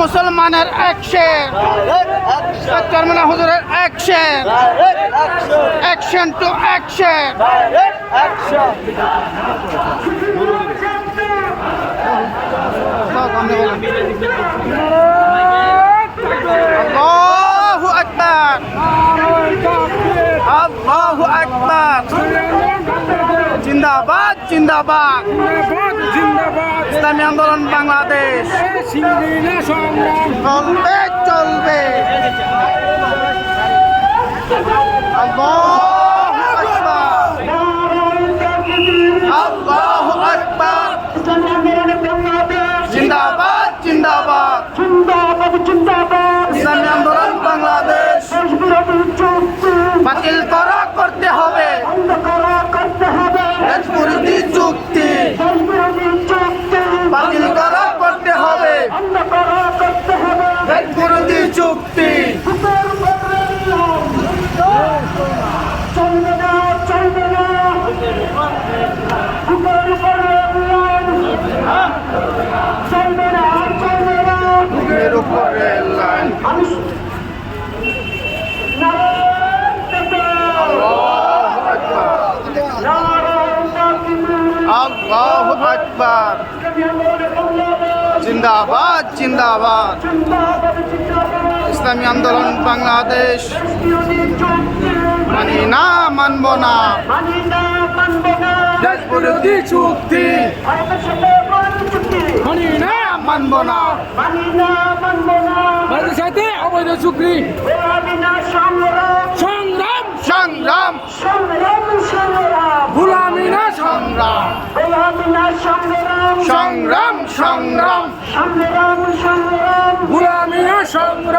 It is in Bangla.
মুসলমানের অ্যাকশন, চরমনা হুজুরের অ্যাকশন, অ্যাকশন টু অ্যাকশন। আল্লাহু আকবার, আল্লাহু আকবার। জিন্দাবাদ জিন্দাবাদ ইসলামী আন্দোলন বাংলাদেশ চলবে চলবে। আল্লাহু আকবার, আল্লাহু আকবার। জিন্দাবাদ জিন্দাবাদ ইসলামী আন্দোলন বাংলাদেশ। বাতিল করা করতে হবে দেশবিরোধী চুক্তি, বাতিল করা করতে হবে দেশবিরোধী চুক্তি। বুকের উপরে লাইন। আল্লাহু আকবার, জিন্দাবাদ জিন্দাবাদ ইসলামী আন্দোলন বাংলাদেশ। মানি না মানব না দেশবিরোধী চুক্তি, মানি না মানব না সাথে অবৈধ চুক্তি। সংগ্রাম সংগ্রাম গুলামি না সংগ্রাম, সংগ্রাম সংগ্রাম গুলামি না সংগ্রাম।